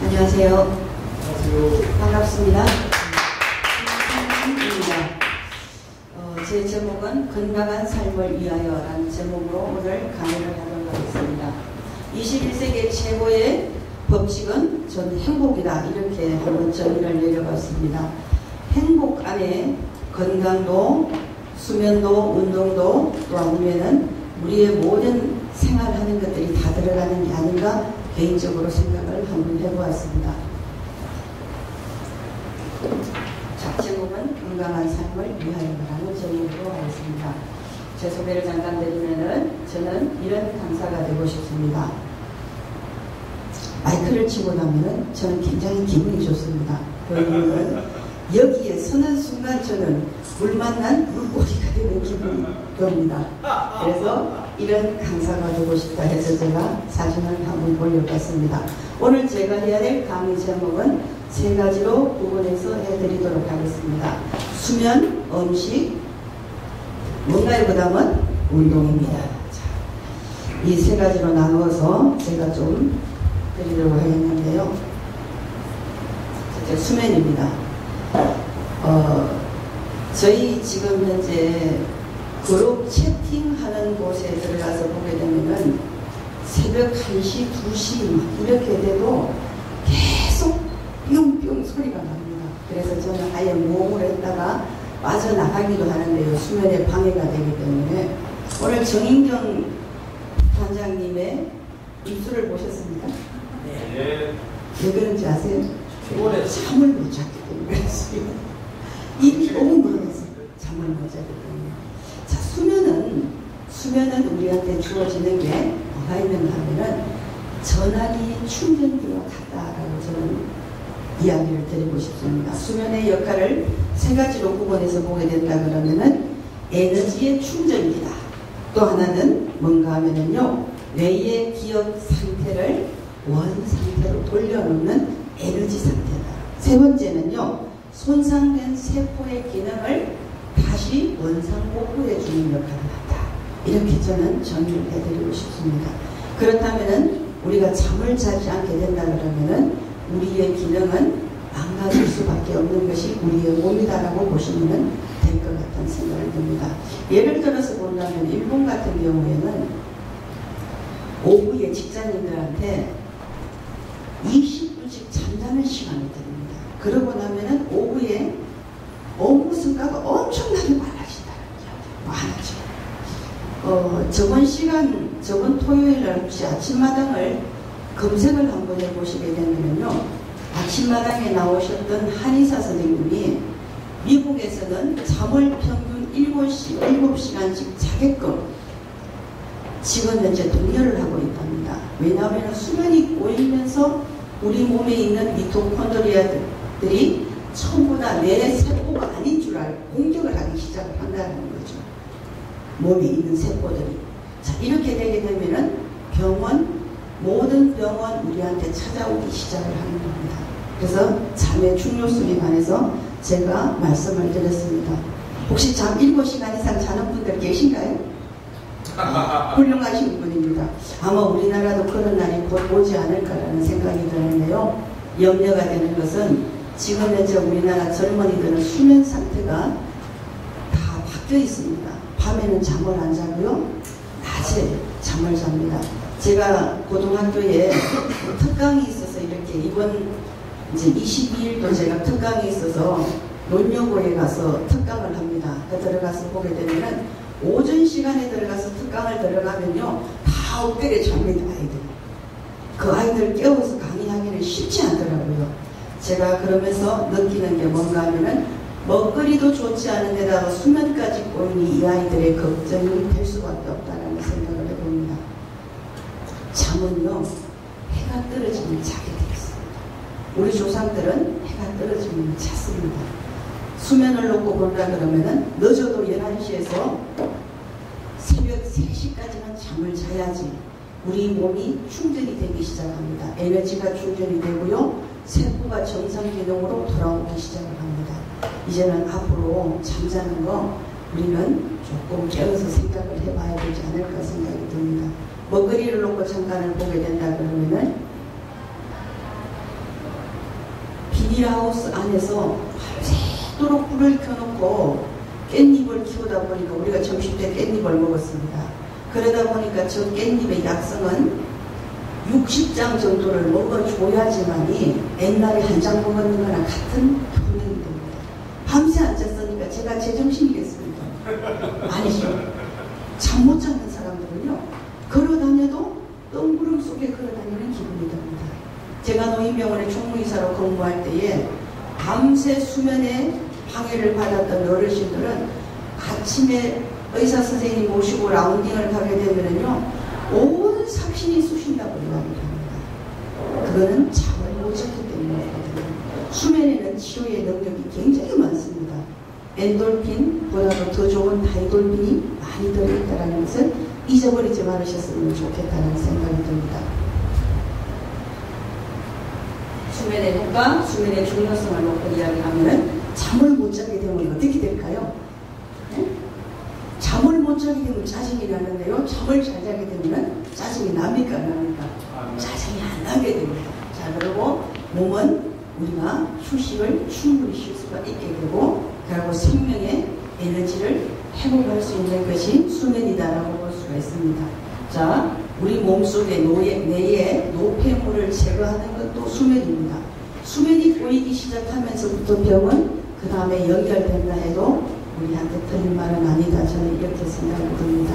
안녕하세요. 안녕하세요. 반갑습니다. 제 제목은 건강한 삶을 위하여라는 제목으로 오늘 강의를 하도록 하겠습니다. 21세기 최고의 법칙은 전 행복이다. 이렇게 한번 정의를 내려봤습니다. 행복 안에 건강도, 수면도, 운동도 또 아니면은 우리의 모든 생활하는 것들이 다 들어가는 게 아닌가 개인적으로 생각을 한번 해보았습니다. 자, 제목은 건강한 삶을 위하여라는 제목으로 하겠습니다. 제 소개를 잠깐 드리면은 저는 이런 강사가 되고 싶습니다. 마이크를 치고 나면은 저는 굉장히 기분이 좋습니다. 왜냐하면 여기에 서는 순간 저는 물 만난 물고기가 되는 기분이 듭니다. 그래서 이런 강사가 되고 싶다 해서 제가 사진을 한번 올려봤습니다. 오늘 제가 해야 될 강의 제목은 세 가지로 구분해서 해드리도록 하겠습니다. 수면, 음식, 뭔가의 그 다음은 운동입니다. 이 세 가지로 나누어서 제가 좀 드리려고 하겠는데요. 수면입니다. 저희 지금 현재 그룹 채팅하는 곳에 들어가서 보게 되면은 새벽 1시, 2시 이렇게 돼도 계속 뿅뿅 소리가 납니다. 그래서 저는 아예 모험을 했다가 빠져나가기도 하는데요. 수면에 방해가 되기 때문에 오늘 정인경 단장님의 입술을 보셨습니까? 네. 왜 그런지 아세요? 오래 잠을 못 잤기 때문에 입이 너무 많아서 잠을 못 자기 때문에. 자, 수면은 우리한테 주어지는 게 뭐가 있는가 하면은 전화기 충전기와 같다라고 저는 이야기를 드리고 싶습니다. 수면의 역할을 세 가지로 구분해서 보게 된다 그러면은 에너지의 충전기다. 또 하나는 뭔가 하면은요, 뇌의 기억 상태를 원 상태로 돌려놓는 에너지 상태다. 세 번째는요, 손상된 세포의 기능을 다시 원상 복구해주는 역할을 한다. 이렇게 저는 정의를 해드리고 싶습니다. 그렇다면은 우리가 잠을 자지 않게 된다 그러면은 우리의 기능은 망가질 수밖에 없는 것이 우리의 몸이다라고 보시면 될 것 같다는 생각이 듭니다. 예를 들어서 본다면 일본 같은 경우에는 오후에 직장인들한테 20분씩 잠자는 시간을 드립니다. 그러고 나면은 오후에 업무 성과가 엄청나게 많아진다는 이야기 많아져요. 저번 토요일날 혹시 아침마당을 검색을 한번 해보시게 되면요, 아침마당에 나오셨던 한의사 선생님이 미국에서는 잠을 평균 7시간씩 자게끔 지금 현재 독려를 하고 있답니다. 왜냐하면 수면이 꼬이면서 우리 몸에 있는 미토콘드리아들이 전부 다 내 세포가 아닌 줄 알고 공격을 하기 시작을 한다는 거죠. 몸에 있는 세포들이. 자, 이렇게 되게 되면은 모든 병원 우리한테 찾아오기 시작을 하는 겁니다. 그래서 잠의 중요성에 관해서 제가 말씀을 드렸습니다. 혹시 잠 7시간 이상 자는 분들 계신가요? 훌륭하신 분입니다. 아마 우리나라도 그런 날이 곧 오지 않을까라는 생각이 드는데요. 염려가 되는 것은 지금 현재 우리나라 젊은이들은 수면 상태가 다 바뀌어 있습니다. 밤에는 잠을 안 자고요, 낮에 잠을 잡니다. 제가 고등학교에 특강이 있어서 이렇게 이번 이제 22일도 제가 특강이 있어서 논여고에 가서 특강을 합니다. 들어가서 보게 되면은 오전 시간에 들어가서 특강을 들어가면요, 다 엎드려 잡니다. 아이들. 그 아이들 깨워서 강의하기는 쉽지 않더라고요. 제가 그러면서 느끼는 게 뭔가 하면은 먹거리도 좋지 않은 데다가 수면까지 꼬이니 이 아이들의 걱정이 될 수밖에 없다는 생각을 해봅니다. 잠은요, 해가 떨어지면 자게 되어 있습니다. 우리 조상들은 해가 떨어지면 잤습니다. 수면을 놓고 본다 그러면은 늦어도 11시에서 새벽 3시까지는 잠을 자야지 우리 몸이 충전이 되기 시작합니다. 에너지가 충전이 되고요, 세포가 정상 기능으로 돌아오기 시작을 합니다. 이제는 앞으로 잠자는 거 우리는 조금 깨어서 생각을 해봐야 되지 않을까 생각이 듭니다. 먹거리를 놓고 잠깐을 보게 된다 그러면은 비닐하우스 안에서 밤새도록 불을 켜놓고 깻잎을 키우다 보니까 우리가 점심때 깻잎을 먹었습니다. 그러다 보니까 저 깻잎의 약성은 60장 정도를 먹어줘야지만이 옛날에 한 장 먹었는 거랑 같은 효능이 됩니다. 밤새 앉았으니까 제가 제정신이겠습니까? 아니죠. 잠 못 자는 사람들은요, 걸어다녀도 뜬구름 속에 걸어다니는 기분이 듭니다. 제가 노인병원에 총무이사로 근무할 때에 밤새 수면에 방해를 받았던 어르신들은 아침에 의사 선생님 모시고 라운딩을 가게 되면요, 온 삽신이 쑤신다고 이야기를 합니다. 그거는 잠을 못 잤기 때문이거든요. 수면에는 치료의 능력이 굉장히 많습니다. 엔돌핀보다도 더 좋은 다이돌핀이 많이 들어있다는 것을 잊어버리지 말으셨으면 좋겠다는 생각이 듭니다. 수면의 효과, 수면의 중요성을 놓고 이야기하면 잠을 못 자게 되면 어떻게 될까요? 네? 잠을 못 자게 되면 짜증이 나는데요, 잠을 잘 자게 되면 짜증이 납니까 안 납니까? 짜증이 안 나게 됩니다. 자, 그리고 몸은 우리가 휴식을 충분히 쉴 수가 있게 되고, 그리고 생명의 에너지를 회복할 수 있는 것이 수면이다라고 볼 수가 있습니다. 자, 우리 몸속의 뇌의 노폐물을 제거하는 것도 수면입니다. 수면이 보이기 시작하면서부터 병은 그 다음에 연결된다 해도 우리한테 틀린 말은 아니다. 저는 이렇게 생각이 듭니다.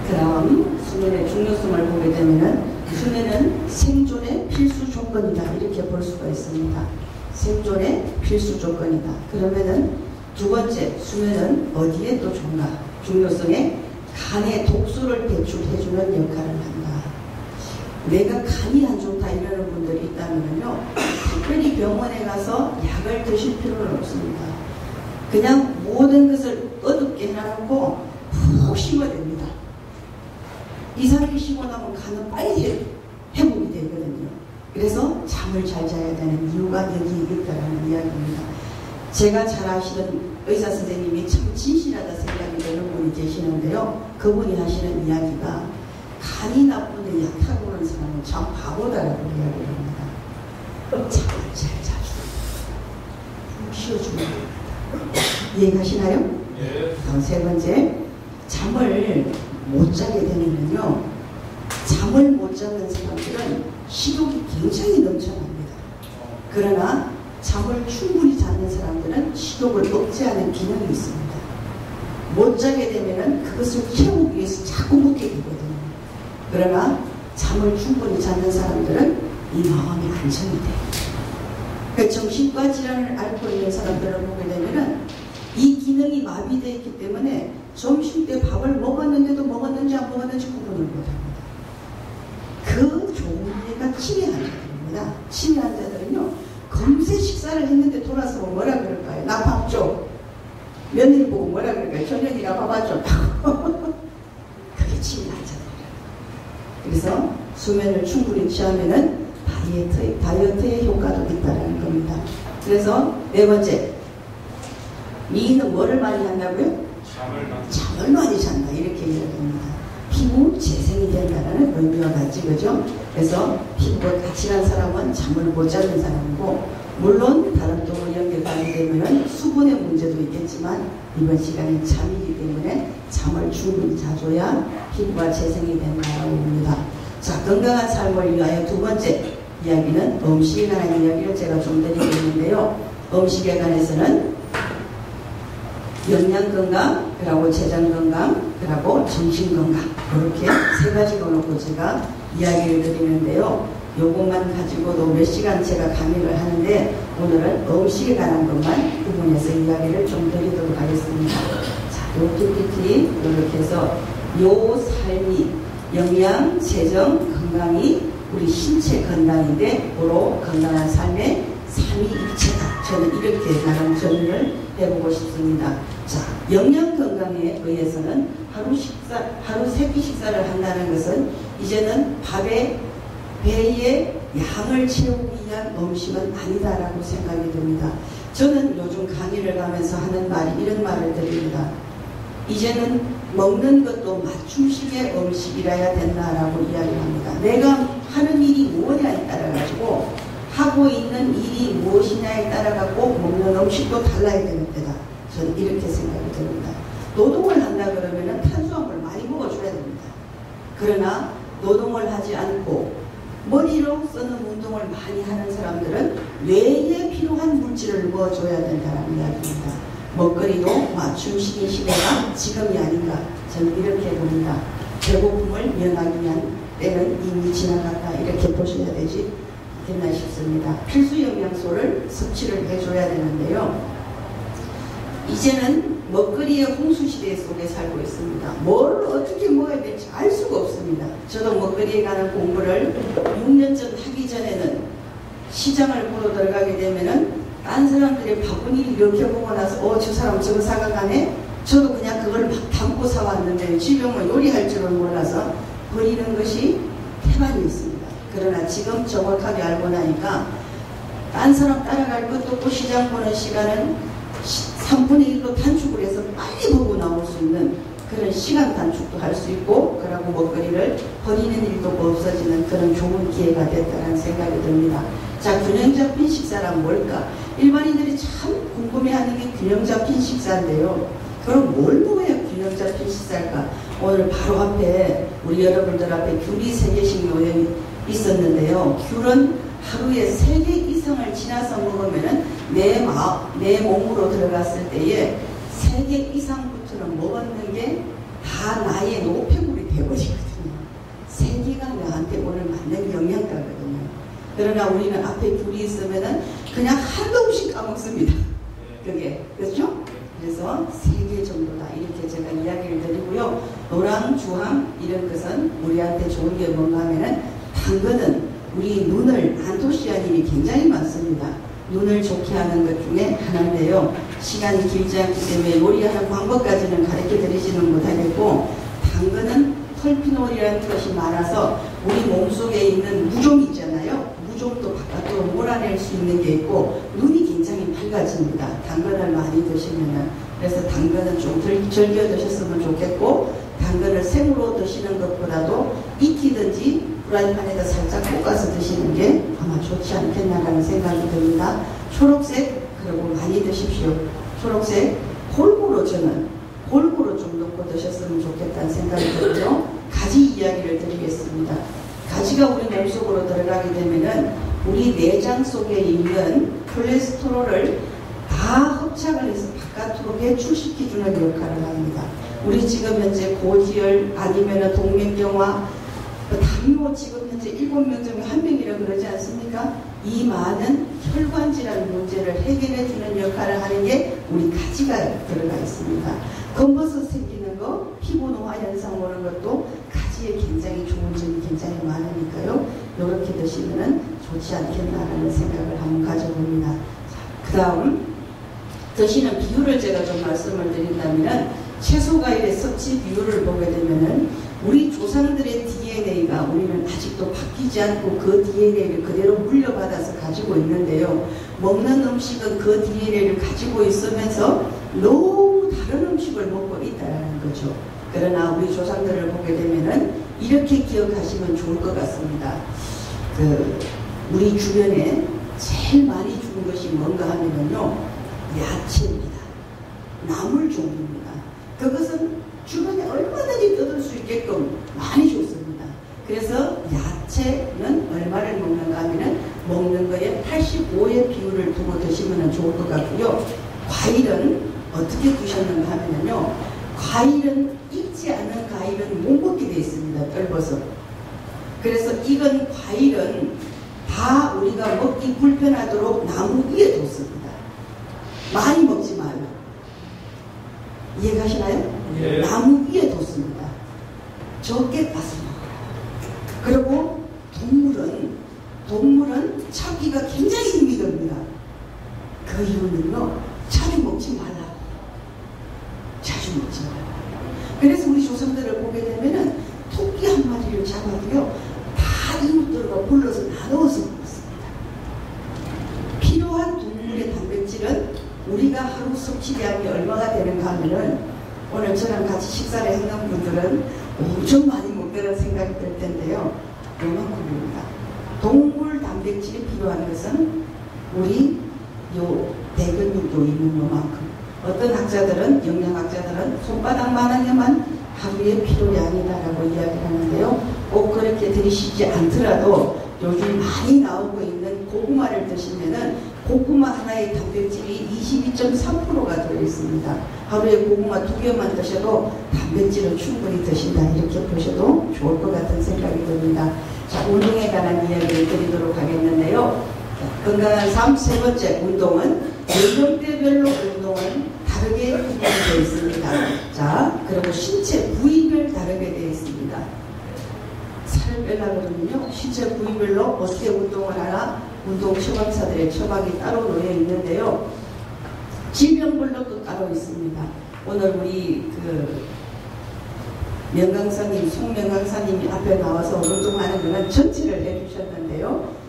그럼 수면의 중요성을 보게 되면은 수면은 생존의 필수 조건이다, 이렇게 볼 수가 있습니다. 생존의 필수 조건이다. 그러면은 두 번째, 수면은 어디에 또 좋은가? 중요성에 간에 독소를 배출해주는 역할을 한다. 내가 간이 안 좋다 이러는 분들이 있다면요, 특별히 병원에 가서 약을 드실 필요는 없습니다. 그냥 모든 것을 어둡게 해놓고 푹 쉬면 됩니다. 2-3일 쉬고 나면 간은 빨리 회복이 되거든요. 그래서 잠을 잘 자야 되는 이유가 여기 있다는 이야기입니다. 제가 잘 아시는 의사 선생님이 참 진실하다 생각이 드는 분이 계시는데요, 그분이 하시는 이야기가 간이 나쁜데 약 타고 오는 사람은 참 바보다라고 이야기를 합니다. 잠을 잘 자주고 푹 쉬어주면 이해가시나요? 예. 다음 세 번째, 잠을 못 자게 되면요, 잠을 못 자는 사람들은 식욕이 굉장히 넘쳐납니다. 그러나 잠을 충분히 자는 사람들은 식욕을 억제하는 기능이 있습니다. 못 자게 되면은 그것을 채우기 위해서 자꾸 먹게 되거든요. 그러나 잠을 충분히 자는 사람들은 이 마음이 안정이 돼요. 그 정신과 질환을 앓고 있는 사람들을 보게 되면은 이 기능이 마비되어 있기 때문에 점심 때 밥을 먹었는데도 먹었는지 안 먹었는지 구분을 못합니다. 그 종류가 치매 환자들입니다. 치매 환자들은요, 금세 식사를 했는데 돌아서 뭐라 그럴까요? 나 밥 줘. 며느리 보고 뭐라 그럴까요? 저녁이라 밥 안 줬다고. 그게 치매 환자들이에요. 그래서 수면을 충분히 취하면은 다이어트의 효과도 있다는 겁니다. 그래서 네 번째, 미인은 뭐를 많이 한다고요? 잠을 많이 잔다, 이렇게 이야기합니다. 피부 재생이 된다는 의미와 같이, 그죠? 그래서 피부가 까칠한 사람은 잠을 못 자는 사람이고, 물론 다른 쪽으로 연결하게 되면 수분의 문제도 있겠지만 이번 시간은 잠이기 때문에 잠을 충분히 자줘야 피부가 재생이 된다고 봅니다. 자, 건강한 삶을 위하여 두 번째 이야기는 음식에 관한 이야기를 제가 좀 드리겠는데요. 음식에 관해서는 영양건강, 그리고 재정건강, 그리고 정신건강, 이렇게 세 가지로 놓고 제가 이야기를 드리는데요. 요것만 가지고도 몇 시간 제가 강의를 하는데 오늘은 음식에 관한 것만 구분해서 이야기를 좀 드리도록 하겠습니다. 자, 요 PPT 이렇게 해서 요 삶이 영양, 재정, 건강이 우리 신체 건강인데 고로 건강한 삶의 삼위일체다. 저는 이렇게 나름 정리를 해보고 싶습니다. 자, 영양 건강에 의해서는 하루 3끼 식사를 한다는 것은 이제는 배의 양을 채우기 위한 음식은 아니다라고 생각이 듭니다. 저는 요즘 강의를 가면서 하는 말이 이런 말을 드립니다. 이제는 먹는 것도 맞춤식의 음식이라야 된다라고 이야기합니다. 내가 하는 일이 뭐냐에 따라 가지고 하고 하고 있는 일이 무엇이냐에 따라 갖고 먹는 음식도 달라야 되는 때다. 저는 이렇게 생각이 듭니다. 노동을 한다 그러면 탄수화물을 많이 먹어줘야 됩니다. 그러나 노동을 하지 않고 머리로 쓰는 운동을 많이 하는 사람들은 뇌에 필요한 물질을 먹어줘야 된다는 이야기입니다. 먹거리도 맞춤식인 시대가 지금이 아닌가 저는 이렇게 봅니다. 배고픔을 면하기 위한 때는 이미 지나갔다 이렇게 보셔야 되지 않겠나 싶습니다. 필수 영양소를 섭취를 해줘야 되는데요. 이제는 먹거리의 홍수시대 속에 살고 있습니다. 뭘 어떻게 먹어야 될지 알 수가 없습니다. 저도 먹거리에 관한 공부를 6년 전 하기 전에는 시장을 보러 들어가게 되면은 딴 사람들의 바구니를 이렇게 보고 나서 저 사람 저거 사가가네? 저도 그냥 그걸 막 담고 사왔는데 지금은 요리할 줄은 몰라서 버리는 것이 태반이었습니다. 그러나 지금 정확하게 알고 나니까 딴 사람 따라갈 것도 없고 시장 보는 시간은 3분의 1로 단축을 해서 빨리 보고 나올 수 있는 그런 시간 단축도 할 수 있고 그러고 먹거리를 버리는 일도 없어지는 그런 좋은 기회가 됐다는 생각이 듭니다. 자, 균형 잡힌 식사란 뭘까? 일반인들이 참 궁금해하는 게 균형 잡힌 식사인데요. 그럼 뭘 먹어야 균형 잡힌 식사일까? 오늘 바로 앞에 우리 여러분들 앞에 귤이 3개씩 놓여 있었는데요. 귤은 하루에 3개 이상을 지나서 먹으면 내 몸으로 들어갔을 때에 3개 이상부터는 먹었는 게 다 나의 노폐물이 되어버리거든요. 3개가 나한테 오늘 맞는 영양가거든요. 그러나 우리는 앞에 귤이 있으면은 그냥 한도 없이 까먹습니다. 그게 그렇죠? 그래서 3개 정도다 이렇게 제가 이야기를 드리고요. 노랑, 주황 이런 것은 우리한테 좋은 게 뭔가 하면은 당근은 우리 눈을 안토시아닌이 굉장히 많습니다. 눈을 좋게 하는 것 중에 하나인데요. 시간이 길지 않기 때문에 요리하는 방법까지는 가르쳐 드리지는 못하겠고 당근은 털피놀이라는 것이 많아서 우리 몸속에 있는 무좀 있잖아요. 무좀도 바깥으로 몰아낼 수 있는 게 있고 눈이 굉장히 밝아집니다. 당근을 많이 드시면은. 그래서 당근은 좀 즐겨 드셨으면 좋겠고 당근을 생으로 드시는 것보다도 익히든지 프라이팬에다 살짝 볶아서 드시는 게 아마 좋지 않겠나라는 생각이 듭니다. 초록색 그리고 많이 드십시오. 초록색 골고루 저는 골고루 좀 넣고 드셨으면 좋겠다는 생각이 들고요. 가지 이야기를 드리겠습니다. 가지가 우리 몸속으로 들어가게 되면은 우리 내장 속에 있는 콜레스테롤을 다 흡착을 해서 바깥으로 배출시켜주는 역할을 합니다. 우리 지금 현재 고지혈 아니면 동맥경화 당뇨 지금 현재 7명 중에 1명이라고 그러지 않습니까? 이 많은 혈관 질환 문제를 해결해 주는 역할을 하는 게 우리 가지가 들어가 있습니다. 검버섯 생기는 거, 피부 노화 현상 오는 것도 가지에 굉장히 좋은 점이 굉장히 많으니까요. 이렇게 드시면은 좋지 않겠나라는 생각을 한번 가져봅니다. 그 다음 드시는 비율을 제가 좀 말씀을 드린다면 채소 과일의 섭취 비율을 보게 되면은 우리 조상들의 DNA가 우리는 아직도 바뀌지 않고 그 DNA를 그대로 물려받아서 가지고 있는데요. 먹는 음식은 그 DNA를 가지고 있으면서 너무 다른 음식을 먹고 있다는 거죠. 그러나 우리 조상들을 보게 되면은 이렇게 기억하시면 좋을 것 같습니다. 우리 주변에 제일 많이 죽은 것이 뭔가 하면요. 야채입니다. 나물 종류입니다. 그것은 주변에 얼마든지 뜯을 수 있게끔 많이 줬습니다. 그래서 야채는 얼마를 먹는가 하면은 먹는 거에 85의 비율을 두고 드시면 좋을 것 같고요. 과일은 어떻게 두셨는가 하면요. 과일은 익지 않은 과일은 못 먹게 되어 있습니다. 떫어서. 그래서 익은 과일은 다 우리가 먹기 불편하도록 나무 위에 뒀습니다. 많이 먹지 말라. 이해가시나요? 예. 나무 위에 뒀습니다. 적게 따서 먹어라. 그리고 동물은 찾기가 굉장히 힘이 듭니다. 그 이유는요. 자주 먹지 말라고. 자주 먹지 말라고. 그래서 우리 조상들을 보게 되면은 토끼 한 마리를 잡아도요. 다 이웃들과 불러서 나누어서 먹습니다. 필요한 동물의 단백질은 우리가 하루 섭취량이 얼마가 되는가 하면은 오늘 저랑 같이 식사를 했는 분들은 엄청 많이 먹더라는 생각이 들 텐데요. 요만큼입니다. 동물 단백질이 필요한 것은 우리 요 대근육도 있는 요만큼. 어떤 학자들은, 영양학자들은 손바닥만한 게만 하루의 필요량이다라고 이야기를 하는데요. 꼭 그렇게 들이시지 않더라도 요즘 많이 나오고 있는 고구마를 드시면은 고구마 하나의 단백질이 22.3%가 들어있습니다. 하루에 고구마 2개만 드셔도 단백질을 충분히 드신다, 이렇게 보셔도 좋을 것 같은 생각이 듭니다. 자, 운동에 관한 이야기를 드리도록 하겠는데요. 건강한 삶 세 번째, 운동은 연령대별로 운동은 다르게 구분되어 있습니다. 자, 그리고 신체 부위별 다르게 되어 있습니다. 살을 빼려고 그러면요, 신체 부위별로 어떻게 운동을 하나, 운동 처방사들의 처방이 따로 놓여 있는데요. 질병별로 또 따로 있습니다. 오늘 우리 명강사님, 송명강사님이 앞에 나와서 운동하는 거는 전체를 해주셨는데요.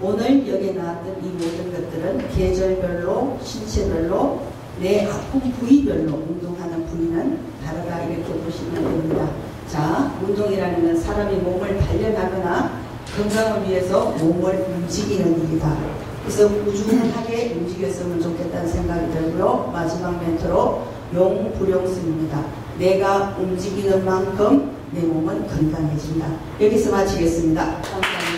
오늘 여기에 나왔던 이 모든 것들은 계절별로, 신체별로, 내 아픈 부위별로 운동하는 부위는 다르다, 이렇게 보시면 됩니다. 자, 운동이라는 건 사람이 몸을 단련하거나 건강을 위해서 몸을 움직이는 일이다. 그래서 꾸준하게 움직였으면 좋겠다는 생각이 들고요. 마지막 멘트로 용불용수입니다. 내가 움직이는 만큼 내 몸은 건강해진다. 여기서 마치겠습니다. 감사합니다.